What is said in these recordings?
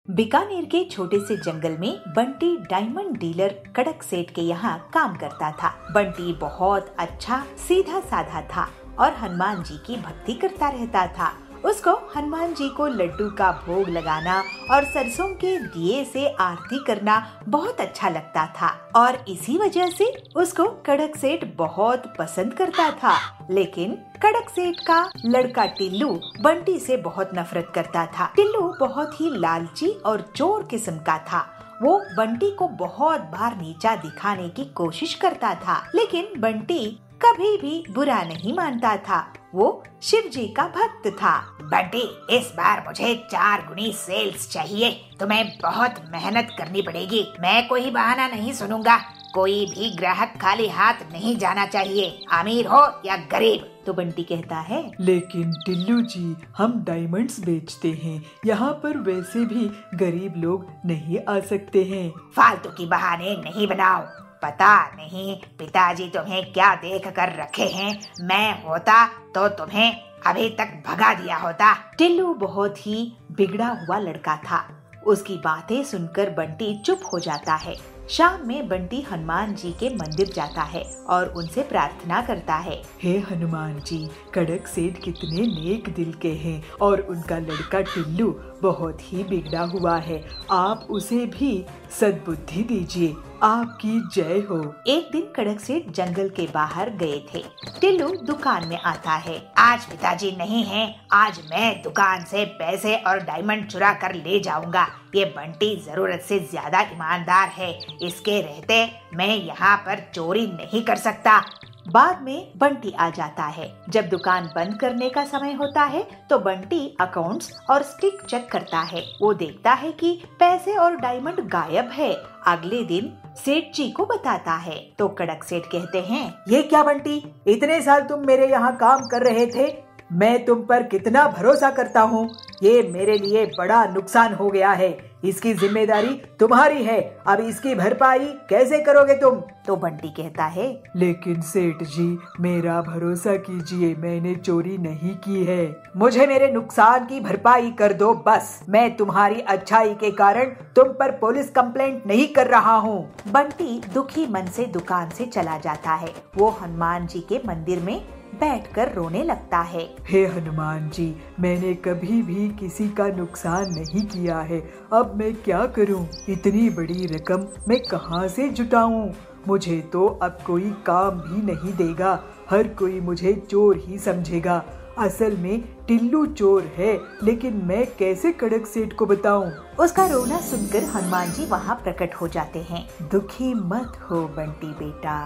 बीकानेर के छोटे से जंगल में बंटी डायमंड डीलर कड़क सेठ के यहाँ काम करता था। बंटी बहुत अच्छा सीधा साधा था और हनुमान जी की भक्ति करता रहता था। उसको हनुमान जी को लड्डू का भोग लगाना और सरसों के दिए से आरती करना बहुत अच्छा लगता था और इसी वजह से उसको कड़क सेठ बहुत पसंद करता था। लेकिन कड़क सेठ का लड़का टिल्लू बंटी से बहुत नफरत करता था। टिल्लू बहुत ही लालची और चोर किस्म का था। वो बंटी को बहुत बार नीचा दिखाने की कोशिश करता था, लेकिन बंटी कभी भी बुरा नहीं मानता था। वो शिव जी का भक्त था। बंटी, इस बार मुझे 4 गुनी सेल्स चाहिए। तुम्हें बहुत मेहनत करनी पड़ेगी। मैं कोई बहाना नहीं सुनूंगा। कोई भी ग्राहक खाली हाथ नहीं जाना चाहिए, अमीर हो या गरीब। तो बंटी कहता है, लेकिन टिल्लू जी, हम डायमंड्स बेचते हैं। यहाँ पर वैसे भी गरीब लोग नहीं आ सकते हैं। फालतू की बहाने नहीं बनाओ। पता नहीं पिताजी तुम्हें क्या देख कर रखे हैं। मैं होता तो तुम्हें अभी तक भगा दिया होता। टिल्लू बहुत ही बिगड़ा हुआ लड़का था। उसकी बातें सुनकर बंटी चुप हो जाता है। शाम में बंटी हनुमान जी के मंदिर जाता है और उनसे प्रार्थना करता है, हे हनुमान जी, कड़क सेठ कितने नेक दिल के हैं और उनका लड़का टिल्लू बहुत ही बिगड़ा हुआ है। आप उसे भी सद्बुद्धि दीजिए। आपकी जय हो। एक दिन कड़क सेठ जंगल के बाहर गए थे। टिल्लू दुकान में आता है। आज पिताजी नहीं हैं, आज मैं दुकान से पैसे और डायमंड चुरा कर ले जाऊंगा। ये बंटी जरूरत से ज्यादा ईमानदार है। इसके रहते मैं यहाँ पर चोरी नहीं कर सकता। बाद में बंटी आ जाता है। जब दुकान बंद करने का समय होता है तो बंटी अकाउंट्स और स्टिक चेक करता है। वो देखता है कि पैसे और डायमंड गायब है। अगले दिन सेठ जी को बताता है तो कड़क सेठ कहते हैं, ये क्या बंटी, इतने साल तुम मेरे यहाँ काम कर रहे थे। मैं तुम पर कितना भरोसा करता हूँ। ये मेरे लिए बड़ा नुकसान हो गया है। इसकी जिम्मेदारी तुम्हारी है। अब इसकी भरपाई कैसे करोगे तुम? तो बंटी कहता है, लेकिन सेठ जी, मेरा भरोसा कीजिए, मैंने चोरी नहीं की है। मुझे मेरे नुकसान की भरपाई कर दो बस। मैं तुम्हारी अच्छाई के कारण तुम पर पुलिस कंप्लेंट नहीं कर रहा हूँ। बंटी दुखी मन से दुकान से चला जाता है। वो हनुमान जी के मंदिर में बैठकर रोने लगता है। हे हनुमान जी, मैंने कभी भी किसी का नुकसान नहीं किया है। अब मैं क्या करूं? इतनी बड़ी रकम मैं कहां से जुटाऊं? मुझे तो अब कोई काम भी नहीं देगा। हर कोई मुझे चोर ही समझेगा। असल में टिल्लू चोर है, लेकिन मैं कैसे कड़क सेठ को बताऊं? उसका रोना सुनकर हनुमान जी वहाँ प्रकट हो जाते हैं। दुखी मत हो बंटी बेटा,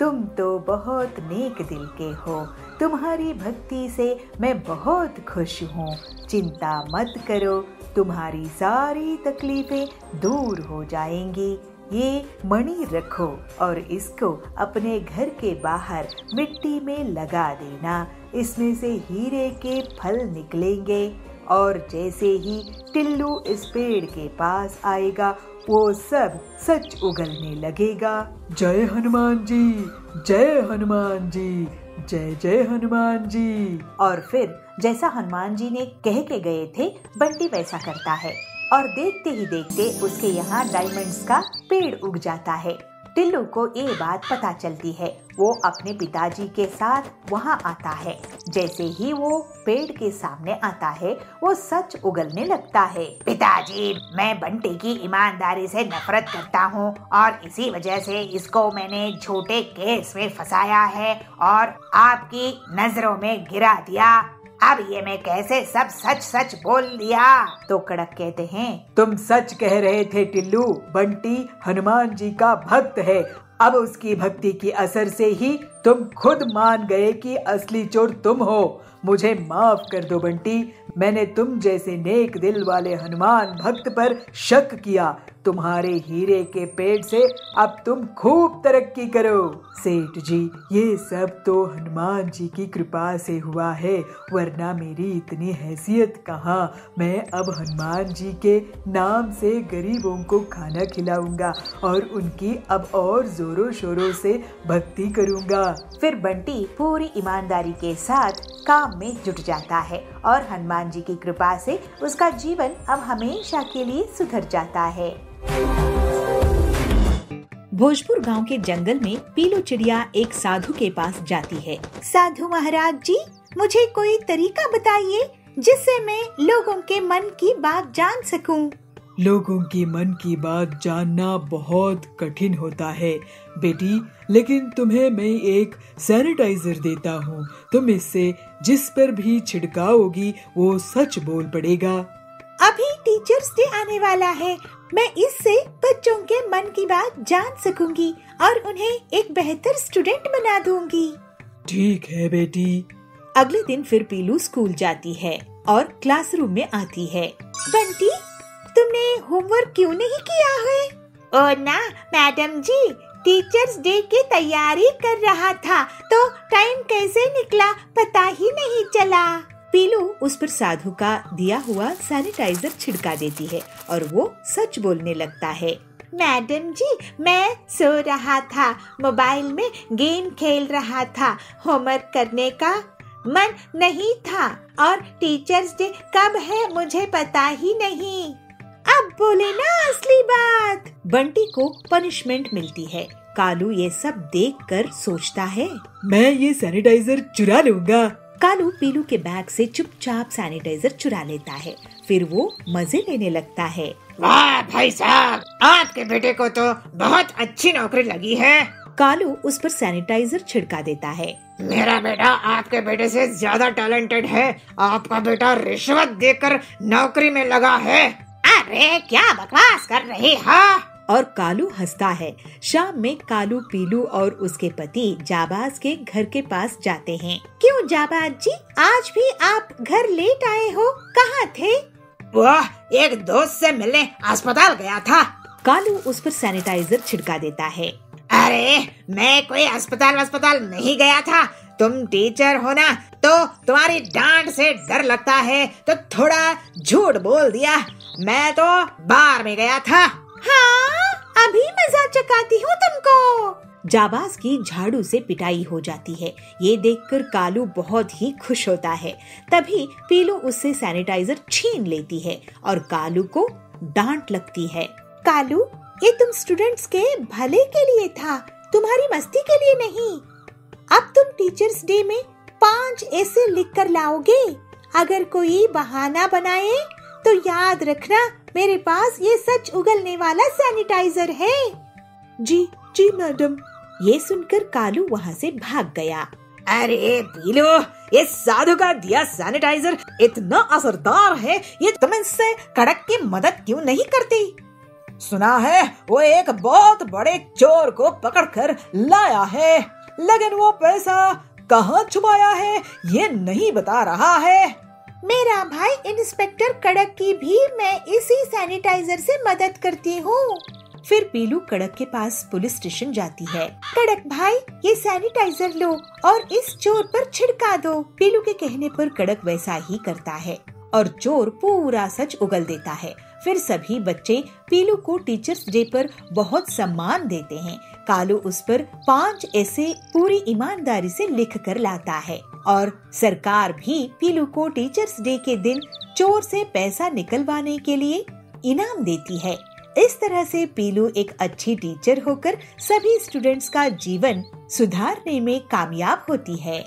तुम तो बहुत नेक दिल के हो। तुम्हारी भक्ति से मैं बहुत खुश हूँ। चिंता मत करो, तुम्हारी सारी तकलीफें दूर हो जाएंगी। ये मणि रखो और इसको अपने घर के बाहर मिट्टी में लगा देना। इसमें से हीरे के फल निकलेंगे और जैसे ही टिल्लू इस पेड़ के पास आएगा वो सब सच उगलने लगेगा। जय हनुमान जी, जय हनुमान जी, जय जय हनुमान जी। और फिर जैसा हनुमान जी ने कह के गए थे, बंटी वैसा करता है और देखते ही देखते उसके यहाँ डायमंड्स का पेड़ उग जाता है। टिल्लू को ये बात पता चलती है। वो अपने पिताजी के साथ वहाँ आता है। जैसे ही वो पेड़ के सामने आता है, वो सच उगलने लगता है। पिताजी, मैं बंटी की ईमानदारी से नफरत करता हूँ और इसी वजह से इसको मैंने झूठे केस में फंसाया है और आपकी नजरों में गिरा दिया। अब ये मैं कैसे सब सच सच बोल दिया? तो कड़क कहते हैं, तुम सच कह रहे थे टिल्लू। बंटी हनुमान जी का भक्त है। अब उसकी भक्ति की असर से ही तुम खुद मान गए कि असली चोर तुम हो। मुझे माफ कर दो बंटी, मैंने तुम जैसे नेक दिल वाले हनुमान भक्त पर शक किया। तुम्हारे हीरे के पेड़ से अब तुम खूब तरक्की करो। सेठ जी, ये सब तो हनुमान जी की कृपा से हुआ है, वरना मेरी इतनी हैसियत कहाँ। मैं अब हनुमान जी के नाम से गरीबों को खाना खिलाऊंगा और उनकी अब और जोर जोरों शोरों से भक्ति करूँगा। फिर बंटी पूरी ईमानदारी के साथ काम में जुट जाता है और हनुमान जी की कृपा से उसका जीवन अब हमेशा के लिए सुधर जाता है। भोजपुर गांव के जंगल में पीलू चिड़िया एक साधु के पास जाती है। साधु महाराज जी, मुझे कोई तरीका बताइए जिससे मैं लोगों के मन की बात जान सकूं। लोगों की मन की बात जानना बहुत कठिन होता है बेटी, लेकिन तुम्हें मैं एक सैनिटाइजर देता हूँ। तुम इससे जिस पर भी छिड़काओगी वो सच बोल पड़ेगा। अभी टीचर्स डे आने वाला है, मैं इससे बच्चों के मन की बात जान सकूंगी और उन्हें एक बेहतर स्टूडेंट बना दूंगी। ठीक है बेटी। अगले दिन फिर पीलू स्कूल जाती है और क्लासरूम में आती है। बंटी, तुमने होमवर्क क्यों नहीं किया है? ओ ना मैडम जी, टीचर्स डे की तैयारी कर रहा था तो टाइम कैसे निकला पता ही नहीं चला। पीलू उस पर साधु का दिया हुआ सैनिटाइजर छिड़का देती है और वो सच बोलने लगता है। मैडम जी, मैं सो रहा था, मोबाइल में गेम खेल रहा था, होमवर्क करने का मन नहीं था और टीचर्स डे कब है मुझे पता ही नहीं। अब बोले ना असली बात। बंटी को पनिशमेंट मिलती है। कालू ये सब देखकर सोचता है, मैं ये सैनिटाइजर चुरा लूँगा। कालू पीलू के बैग से चुपचाप सैनिटाइजर चुरा लेता है। फिर वो मजे लेने लगता है। वाह भाई साहब, आपके बेटे को तो बहुत अच्छी नौकरी लगी है। कालू उस पर सैनिटाइजर छिड़का देता है। मेरा बेटा आपके बेटे से ज्यादा टैलेंटेड है। आपका बेटा रिश्वत देकर नौकरी में लगा है। अरे क्या बकवास कर रहे हो? और कालू हंसता है। शाम में कालू पीलू और उसके पति जाबाज के घर के पास जाते हैं। क्यों जाबाज जी, आज भी आप घर लेट आए हो? कहाँ थे? वह एक दोस्त से मिलने अस्पताल गया था। कालू उस पर सैनिटाइजर छिड़का देता है। अरे मैं कोई अस्पताल नहीं गया था। तुम टीचर हो ना, तो तुम्हारी डांट से डर लगता है तो थोड़ा झूठ बोल दिया। मैं तो बार में गया था। हाँ, अभी मजाक चकाती हूँ तुमको। जाबाज की झाड़ू से पिटाई हो जाती है। ये देखकर कालू बहुत ही खुश होता है। तभी पीलू उससे सैनिटाइजर छीन लेती है और कालू को डांट लगती है। कालू, ये तुम स्टूडेंट्स के भले के लिए था, तुम्हारी मस्ती के लिए नहीं। अब तुम टीचर्स डे में 5 ऐसे लिख कर लाओगे। अगर कोई बहाना बनाए तो याद रखना, मेरे पास ये सच उगलने वाला सैनिटाइजर है। जी मैडम। ये सुनकर कालू वहाँ से भाग गया। अरे पीलू, ये साधु का दिया सैनिटाइजर इतना असरदार है, ये तुम इससे कड़क की मदद क्यों नहीं करती? सुना है वो एक बहुत बड़े चोर को पकड़कर लाया है, लेकिन वो पैसा कहाँ छुपाया है ये नहीं बता रहा है। मेरा भाई इंस्पेक्टर कड़क की भी मैं इसी सैनिटाइजर से मदद करती हूँ। फिर पीलू कड़क के पास पुलिस स्टेशन जाती है। कड़क भाई, ये सैनिटाइजर लो और इस चोर पर छिड़का दो। पीलू के कहने पर कड़क वैसा ही करता है और चोर पूरा सच उगल देता है। फिर सभी बच्चे पीलू को टीचर्स डे पर बहुत सम्मान देते हैं। कालू उस पर 5 ऐसे पूरी ईमानदारी से लिख कर लाता है और सरकार भी पीलू को टीचर्स डे के दिन चोर से पैसा निकलवाने के लिए इनाम देती है। इस तरह से पीलू एक अच्छी टीचर होकर सभी स्टूडेंट्स का जीवन सुधारने में कामयाब होती है।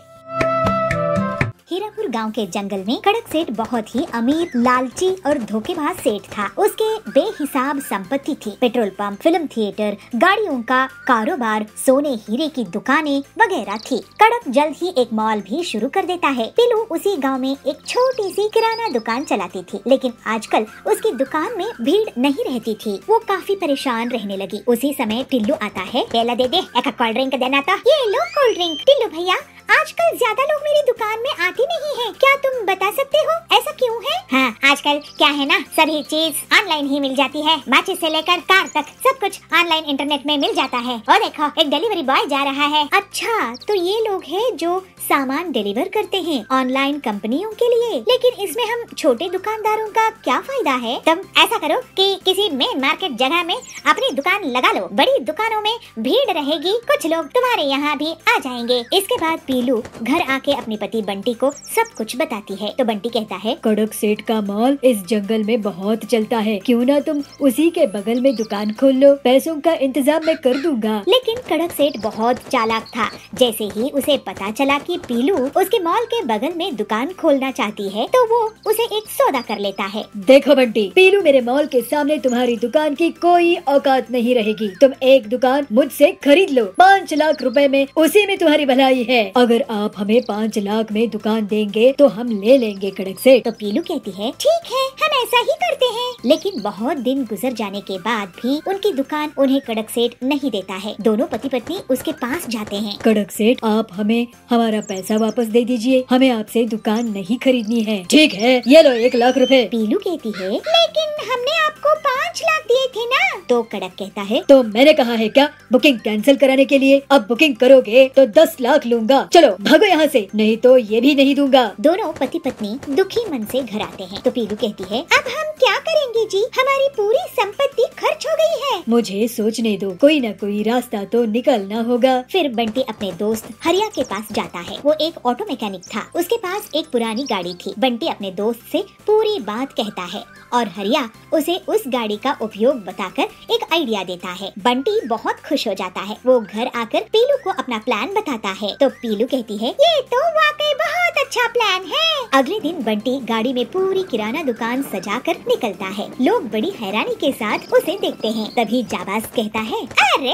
हीरापुर गांव के जंगल में कड़क सेठ बहुत ही अमीर, लालची और धोखेबाज सेठ था। उसके बेहिसाब संपत्ति थी। पेट्रोल पंप, फिल्म थिएटर, गाड़ियों का कारोबार, सोने हीरे की दुकानें वगैरह थी। कड़क जल्द ही एक मॉल भी शुरू कर देता है। पीलू उसी गांव में एक छोटी सी किराना दुकान चलाती थी, लेकिन आजकल उसकी दुकान में भीड़ नहीं रहती थी। वो काफी परेशान रहने लगी। उसी समय टिल्लू आता है। केला दे दे, एक कोल्ड ड्रिंक देना था। ये लो कोल्ड ड्रिंक। टिल्लू भैया, आजकल ज्यादा लोग मेरी दुकान में आते मिलती नहीं है। क्या तुम बता सकते हो ऐसा क्यों है? हाँ, आजकल क्या है ना, सभी चीज ऑनलाइन ही मिल जाती है। माचिस से लेकर कार तक सब कुछ ऑनलाइन इंटरनेट में मिल जाता है। और देखो, एक डिलीवरी बॉय जा रहा है। अच्छा, तो ये लोग हैं जो सामान डिलीवर करते हैं ऑनलाइन कंपनियों के लिए। लेकिन इसमें हम छोटे दुकानदारों का क्या फायदा है? तुम ऐसा करो कि किसी मेन मार्केट जगह में अपनी दुकान लगा लो। बड़ी दुकानों में भीड़ रहेगी, कुछ लोग तुम्हारे यहाँ भी आ जाएंगे। इसके बाद पीलू घर आके अपने पति बंटी को सब कुछ बताती है। तो बंटी कहता है, कड़क सेठ का मॉल इस जंगल में बहुत चलता है, क्यों ना तुम उसी के बगल में दुकान खोल लो, पैसों का इंतजाम मैं कर दूंगा। लेकिन कड़क सेठ बहुत चालाक था। जैसे ही उसे पता चला कि पीलू उसके मॉल के बगल में दुकान खोलना चाहती है, तो वो उसे एक सौदा कर लेता है। देखो बंटी, पीलू, मेरे मॉल के सामने तुम्हारी दुकान की कोई औकात नहीं रहेगी। तुम एक दुकान मुझसे खरीद लो, 5 लाख रुपए में, उसी में तुम्हारी भलाई है। अगर आप हमें 5 लाख में दुकान देंगे तो हम ले लेंगे कड़क सेठ। तो पीलू कहती है, ठीक है, हम ऐसा ही करते हैं। लेकिन बहुत दिन गुजर जाने के बाद भी उनकी दुकान उन्हें कड़क सेठ नहीं देता है। दोनों पति पत्नी उसके पास जाते हैं। कड़क सेठ, आप हमें हमारा पैसा वापस दे दीजिए, हमें आपसे दुकान नहीं खरीदनी है। ठीक है, ये लो 1 लाख रुपए। पीलू कहती है, लेकिन हमने आपको 5 लाख दिए थे ना। तो कड़क कहता है, तो मैंने कहा है क्या बुकिंग कैंसिल कराने के लिए? अब बुकिंग करोगे तो 10 लाख लूंगा। चलो भागो यहाँ से, नहीं तो ये भी नहीं दूंगा। दोनों पति पत्नी दुखी मन से घर आते हैं। तो पीलू कहती है, अब हम क्या करेंगे जी, हमारी पूरी संपत्ति खर्च हो गई है। मुझे सोचने दो, कोई न कोई रास्ता तो निकलना होगा। फिर बंटी अपने दोस्त हरिया के पास जाता है। वो एक ऑटो मैकेनिक था। उसके पास एक पुरानी गाड़ी थी। बंटी अपने दोस्त से पूरी बात कहता है और हरिया उसे उस गाड़ी का उपयोग बताकर एक आइडिया देता है। बंटी बहुत खुश हो जाता है। वो घर आकर पीलू को अपना प्लान बताता है। तो पीलू कहती है, ये तो वाकई बहुत अच्छा प्लान है। अगले दिन बंटी गाड़ी में पूरी किराना दुकान सजाकर निकलता है। लोग बड़ी हैरानी के साथ उसे देखते हैं। तभी जाबाज कहता है, अरे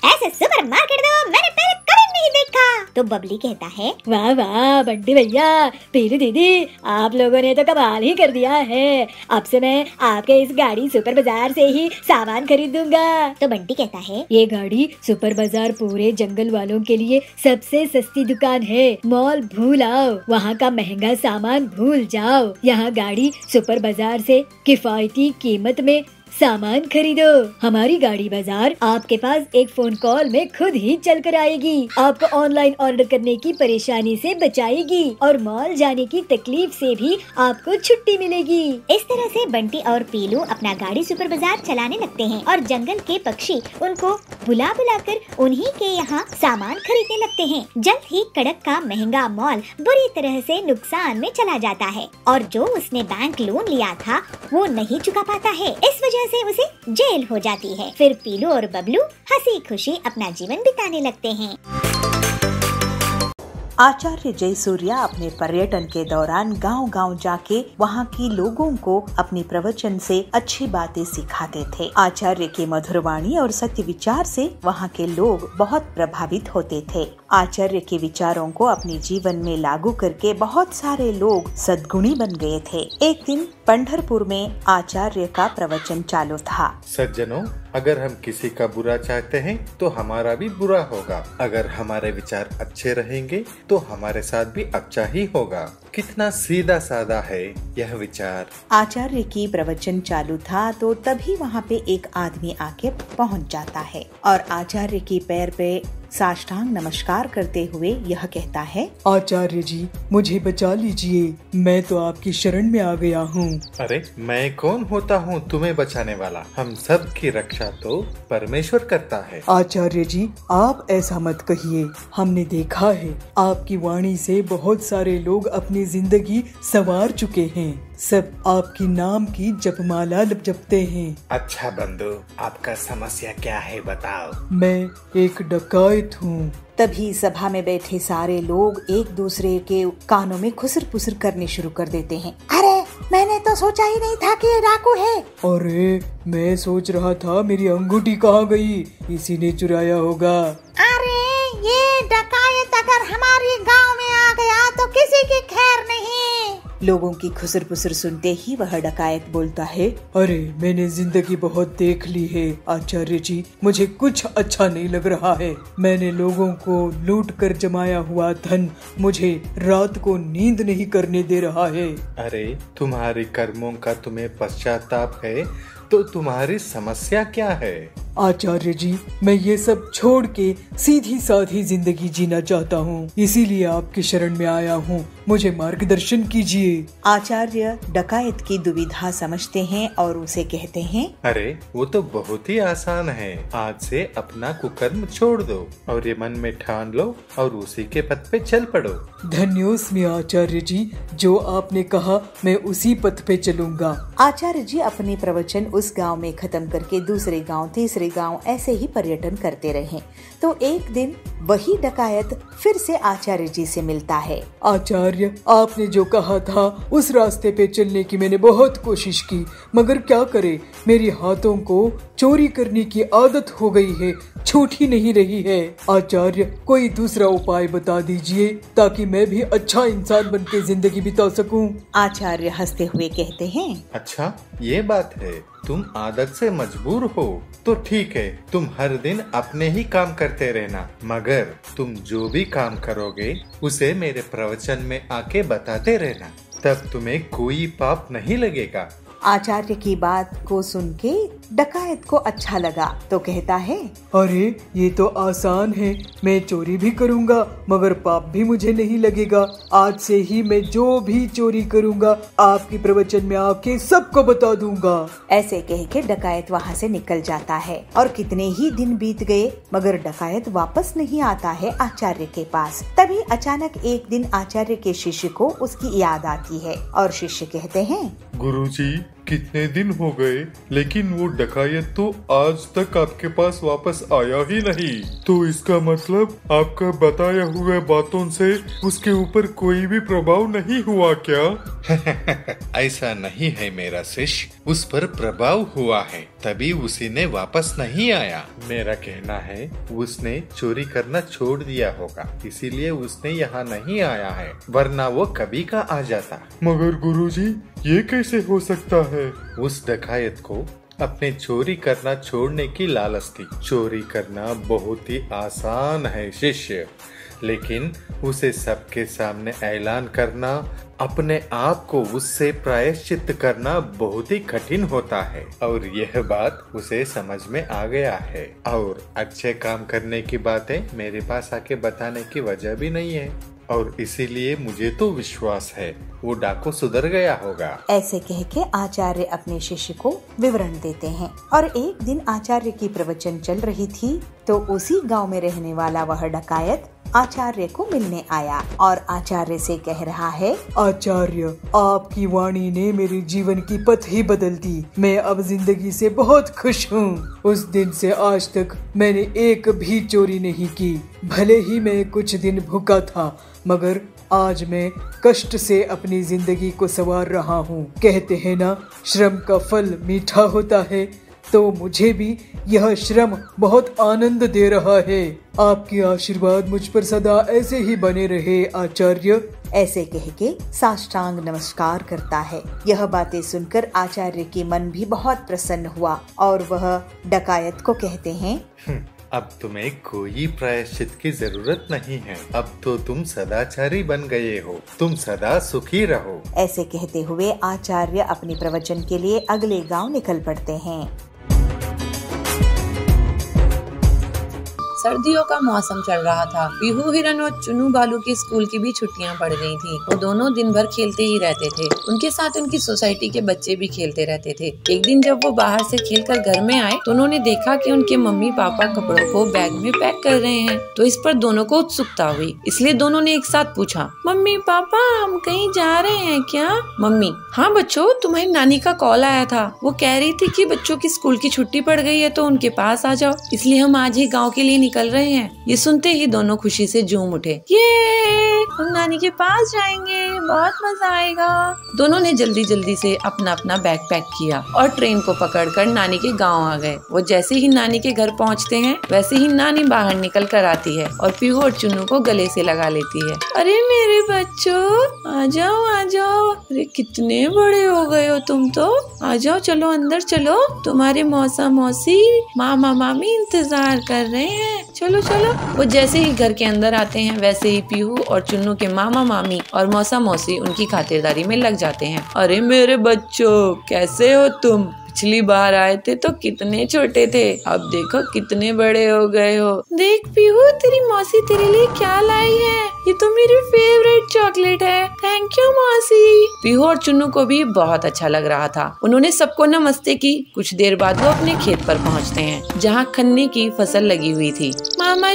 ऐसे सुपरमार्केट तो मैंने पहले कभी नहीं देखा। तो बबली कहता है, वाह वाह बंटी भैया, पीलू दीदी, आप लोगों ने तो कमाल ही कर दिया है। अब से मैं आपके इस गाड़ी सुपर बाजार से ही सामान खरीदूंगा। तो बंटी कहता है, ये गाड़ी सुपर बाजार पूरे जंगल वालों के लिए सबसे सस्ती दुकान है। मॉल भूल आओ, वहाँ का महंगा सामान भूल जाओ। यहाँ गाड़ी सुपर बाजार से किफायती कीमत में सामान खरीदो। हमारी गाड़ी बाजार आपके पास एक फोन कॉल में खुद ही चल कर आएगी, आपको ऑनलाइन ऑर्डर करने की परेशानी से बचाएगी और मॉल जाने की तकलीफ से भी आपको छुट्टी मिलेगी। इस तरह से बंटी और पीलू अपना गाड़ी सुपर बाजार चलाने लगते हैं और जंगल के पक्षी उनको बुला बुलाकर उन्हीं के यहाँ सामान खरीदने लगते हैं। जल्द ही कड़क का महंगा मॉल बुरी तरह से नुकसान में चला जाता है और जो उसने बैंक लोन लिया था वो नहीं चुका पाता है। इस वजह से उसे जेल हो जाती है। फिर पीलू और बबलू हंसी खुशी अपना जीवन बिताने लगते हैं। आचार्य जयसूर्या अपने पर्यटन के दौरान गांव-गांव जाके वहां की लोगों को अपने प्रवचन से अच्छी बातें सिखाते थे। आचार्य की मधुर वाणी और सत्य विचार से वहां के लोग बहुत प्रभावित होते थे। आचार्य के विचारों को अपने जीवन में लागू करके बहुत सारे लोग सद्गुणी बन गए थे। एक दिन पंढरपुर में आचार्य का प्रवचन चालू था। सज्जनों, अगर हम किसी का बुरा चाहते हैं तो हमारा भी बुरा होगा। अगर हमारे विचार अच्छे रहेंगे तो हमारे साथ भी अच्छा ही होगा। कितना सीधा साधा है यह विचार। आचार्य की प्रवचन चालू था तो तभी वहाँ पे एक आदमी आके पहुँच जाता है और आचार्य की पैर पे साष्टांग नमस्कार करते हुए यह कहता है, आचार्य जी, मुझे बचा लीजिए, मैं तो आपकी शरण में आ गया हूँ। अरे मैं कौन होता हूँ तुम्हें बचाने वाला? हम सब की रक्षा तो परमेश्वर करता है। आचार्य जी, आप ऐसा मत कहिए। हमने देखा है आपकी वाणी से बहुत सारे लोग अपनी जिंदगी संवार चुके हैं। सब आपकी नाम की जपमाला जपते हैं। अच्छा बंधु, आपका समस्या क्या है बताओ। मैं एक डकैत हूँ। तभी सभा में बैठे सारे लोग एक दूसरे के कानों में खुसर पुसर करने शुरू कर देते हैं। अरे मैंने तो सोचा ही नहीं था कि ये डाकू है। अरे मैं सोच रहा था मेरी अंगूठी कहाँ गई, इसी ने चुराया होगा। अरे ये डकायत अगर हमारे गांव में आ गया तो किसी की खैर नहीं। लोगों की खुसर पुसर सुनते ही वह डकायत बोलता है, अरे मैंने जिंदगी बहुत देख ली है आचार्य जी, मुझे कुछ अच्छा नहीं लग रहा है। मैंने लोगों को लूट कर जमाया हुआ धन मुझे रात को नींद नहीं करने दे रहा है। अरे तुम्हारे कर्मों का तुम्हें पश्चाताप है तो तुम्हारी समस्या क्या है? आचार्य जी, मैं ये सब छोड़ के सीधी साधी जिंदगी जीना चाहता हूँ, इसीलिए आपकी शरण में आया हूँ, मुझे मार्गदर्शन कीजिए। आचार्य डकायत की दुविधा समझते हैं और उसे कहते हैं, अरे वो तो बहुत ही आसान है। आज से अपना कुकर्म छोड़ दो और ये मन में ठान लो और उसी के पथ पे चल पड़ो। धन्योस्मि आचार्य जी, जो आपने कहा मैं उसी पथ पे चलूंगा। आचार्य जी अपने प्रवचन उस गांव में खत्म करके दूसरे गांव, तीसरे गांव ऐसे ही पर्यटन करते रहे। तो एक दिन वही डकायत फिर से आचार्य जी से मिलता है। आचार्य, आपने जो कहा था उस रास्ते पे चलने की मैंने बहुत कोशिश की, मगर क्या करे, मेरे हाथों को चोरी करने की आदत हो गई है, छूट ही नहीं रही है। आचार्य, कोई दूसरा उपाय बता दीजिए ताकि मैं भी अच्छा इंसान बन के जिंदगी बिता सकूं। आचार्य हंसते हुए कहते हैं, अच्छा ये बात है, तुम आदत से मजबूर हो तो ठीक है, तुम हर दिन अपने ही काम करते रहना, मगर तुम जो भी काम करोगे उसे मेरे प्रवचन में आके बताते रहना, तब तुम्हें कोई पाप नहीं लगेगा। आचार्य की बात को सुन के डकायत को अच्छा लगा तो कहता है, अरे ये तो आसान है, मैं चोरी भी करूंगा मगर पाप भी मुझे नहीं लगेगा। आज से ही मैं जो भी चोरी करूंगा आपके प्रवचन में आके सबको बता दूंगा। ऐसे कह के डकायत वहाँ से निकल जाता है और कितने ही दिन बीत गए मगर डकायत वापस नहीं आता है आचार्य के पास। तभी अचानक एक दिन आचार्य के शिष्य को उसकी याद आती है और शिष्य कहते हैं, गुरुजी, कितने दिन हो गए लेकिन वो डकायत तो आज तक आपके पास वापस आया ही नहीं, तो इसका मतलब आपका बताया हुए बातों से उसके ऊपर कोई भी प्रभाव नहीं हुआ क्या? ऐसा नहीं है मेरा शिष्य, उस पर प्रभाव हुआ है तभी उसी ने वापस नहीं आया। मेरा कहना है उसने चोरी करना छोड़ दिया होगा, इसीलिए उसने यहाँ नहीं आया है, वरना वो कभी का आ जाता। मगर गुरुजी, ये कैसे हो सकता है? उस डकायत को अपने चोरी करना छोड़ने की लालच थी। चोरी करना बहुत ही आसान है शिष्य, लेकिन उसे सबके सामने ऐलान करना, अपने आप को उससे प्रायश्चित करना बहुत ही कठिन होता है और यह बात उसे समझ में आ गया है। और अच्छे काम करने की बातें मेरे पास आके बताने की वजह भी नहीं है और इसीलिए मुझे तो विश्वास है वो डाकू सुधर गया होगा। ऐसे कह के आचार्य अपने शिष्य को विवरण देते हैं। और एक दिन आचार्य की प्रवचन चल रही थी तो उसी गांव में रहने वाला वह डकायत आचार्य को मिलने आया और आचार्य से कह रहा है, आचार्य, आपकी वाणी ने मेरे जीवन की पथ ही बदल दी। मैं अब जिंदगी से बहुत खुश हूँ। उस दिन से आज तक मैंने एक भी चोरी नहीं की। भले ही मैं कुछ दिन भूखा था मगर आज मैं कष्ट से अपनी जिंदगी को संवार रहा हूँ। कहते हैं ना, श्रम का फल मीठा होता है, तो मुझे भी यह श्रम बहुत आनंद दे रहा है। आपकी आशीर्वाद मुझ पर सदा ऐसे ही बने रहे आचार्य। ऐसे कह के साष्टांग नमस्कार करता है। यह बातें सुनकर आचार्य की मन भी बहुत प्रसन्न हुआ और वह डकायत को कहते हैं, अब तुम्हें कोई प्रायश्चित की जरूरत नहीं है, अब तो तुम सदाचारी बन गए हो, तुम सदा सुखी रहो। ऐसे कहते हुए आचार्य अपने प्रवचन के लिए अगले गांव निकल पड़ते हैं। सर्दियों का मौसम चल रहा था। पीहू हिरन और चुनू बालू की स्कूल की भी छुट्टियां पड़ गई थी। वो दोनों दिन भर खेलते ही रहते थे। उनके साथ उनकी सोसाइटी के बच्चे भी खेलते रहते थे। एक दिन जब वो बाहर से खेलकर घर में आए तो उन्होंने देखा कि उनके मम्मी पापा कपड़ों को बैग में पैक कर रहे हैं। तो इस पर दोनों को उत्सुकता हुई, इसलिए दोनों ने एक साथ पूछा, मम्मी पापा हम कहीं जा रहे हैं क्या? मम्मी, हाँ बच्चों, तुम्हारी नानी का कॉल आया था, वो कह रही थी कि बच्चों की स्कूल की छुट्टी पड़ गई है तो उनके पास आ जाओ, इसलिए हम आज ही गाँव के लिए निकल रहे हैं। ये सुनते ही दोनों खुशी से झूम उठे। ये हम नानी के पास जाएंगे, बहुत मजा आएगा। दोनों ने जल्दी जल्दी से अपना अपना बैग पैक किया और ट्रेन को पकड़कर नानी के गांव आ गए। वो जैसे ही नानी के घर पहुंचते हैं वैसे ही नानी बाहर निकल कर आती है और पीहू और चुन्नू को गले से लगा लेती है। अरे मेरे बच्चों, आ जाओ आ जाओ। अरे कितने बड़े हो गए हो तुम तो। आ जाओ, चलो अंदर चलो, तुम्हारे मौसा मौसी मामा मामी इंतजार कर रहे हैं। चलो चलो। वो जैसे ही घर के अंदर आते हैं वैसे ही पीहू और चुन्नू के मामा मामी और मौसा मौसी उनकी खातिरदारी में लग जाते हैं। अरे मेरे बच्चों, कैसे हो तुम? पिछली बार आए थे तो कितने छोटे थे, अब देखो कितने बड़े हो गए हो। देख पीहू, तेरी मौसी तेरे लिए क्या लाई है। ये तो मेरी फेवरेट चॉकलेट है। थैंक यू मौसी। पीहू और चुन्नू को भी बहुत अच्छा लग रहा था। उन्होंने सबको नमस्ते की। कुछ देर बाद वो अपने खेत पर पहुँचते हैं जहाँ गन्ने की फसल लगी हुई थी। मामा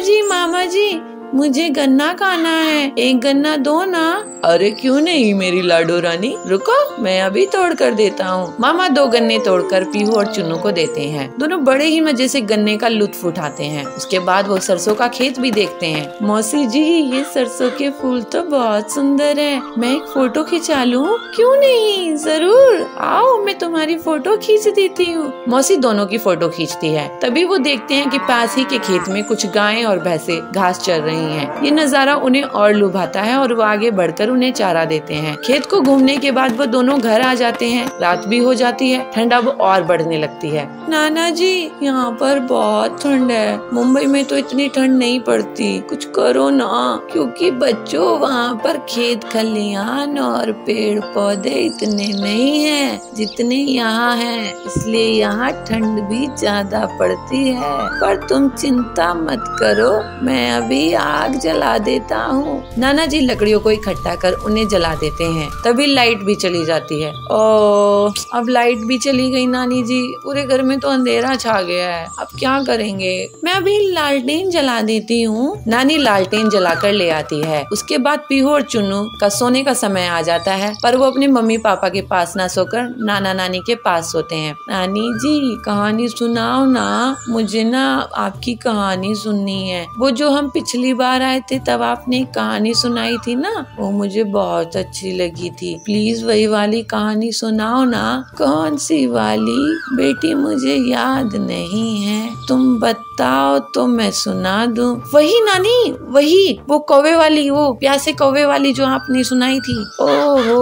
जी, मुझे गन्ना खाना है, एक गन्ना दो ना। अरे क्यों नहीं मेरी लाडो रानी, रुको मैं अभी तोड़ कर देता हूँ। मामा 2 गन्ने तोड़कर पीहू और चुन्नू को देते हैं। दोनों बड़े ही मजे से गन्ने का लुत्फ उठाते हैं। उसके बाद वो सरसों का खेत भी देखते हैं। मौसी जी, ये सरसों के फूल तो बहुत सुंदर है, मैं एक फोटो खिंचा लूं? क्यों नहीं, जरूर आओ, मैं तुम्हारी फोटो खींच देती हूँ। मौसी दोनों की फोटो खींचती है। तभी वो देखते हैं कि पास ही के खेत में कुछ गायें और भैंसे घास चर रही हैं। ये नजारा उन्हें और लुभाता है और वो आगे बढ़कर उन्हें चारा देते हैं। खेत को घूमने के बाद वो दोनों घर आ जाते हैं। रात भी हो जाती है, ठंड अब और बढ़ने लगती है। नाना जी, यहाँ पर बहुत ठंड है, मुंबई में तो इतनी ठंड नहीं पड़ती, कुछ करो ना। क्योंकि बच्चों, वहाँ पर खेत खलियान और पेड़ पौधे इतने नहीं हैं जितने यहाँ हैं, इसलिए यहाँ ठंड भी ज्यादा पड़ती है। पर तुम चिंता मत करो, मैं अभी आग जला देता हूँ। नाना जी लकड़ियों को इकट्ठा कर उन्हें जला देते हैं। तभी लाइट भी चली जाती है। ओ, अब लाइट भी चली गई नानी जी, पूरे घर में तो अंधेरा छा गया है, अब क्या करेंगे? मैं अभी लालटेन जला देती हूँ। नानी लालटेन जलाकर ले आती है। उसके बाद पीहू और चुन्नू का सोने का समय आ जाता है, पर वो अपने मम्मी पापा के पास ना सोकर नाना नानी के पास सोते हैं। नानी जी, कहानी सुनाओ ना, मुझे ना आपकी कहानी सुननी है। वो जो हम पिछली बार आए थे तब आपने कहानी सुनाई थी ना, वो मुझे बहुत अच्छी लगी थी। प्लीज वही वाली कहानी सुनाओ ना। कौन सी वाली बेटी, मुझे याद नहीं है, तुम बताओ तो मैं सुना दूं। वही नानी, वही वो कौवे वाली, वो प्यासे कौवे वाली जो आपने सुनाई थी। ओहो,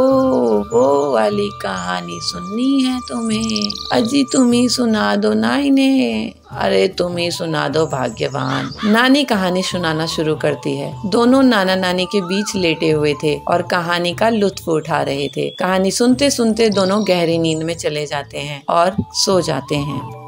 वो वाली कहानी सुननी है तुम्हें? अजी तुम ही सुना दो ना इन्हें। अरे तुम ही सुना दो भाग्यवान। नानी कहानी सुनाना शुरू करती है। दोनों नाना नानी के बीच लेटे हुए थे और कहानी का लुत्फ उठा रहे थे। कहानी सुनते सुनते दोनों गहरी नींद में चले जाते हैं और सो जाते हैं।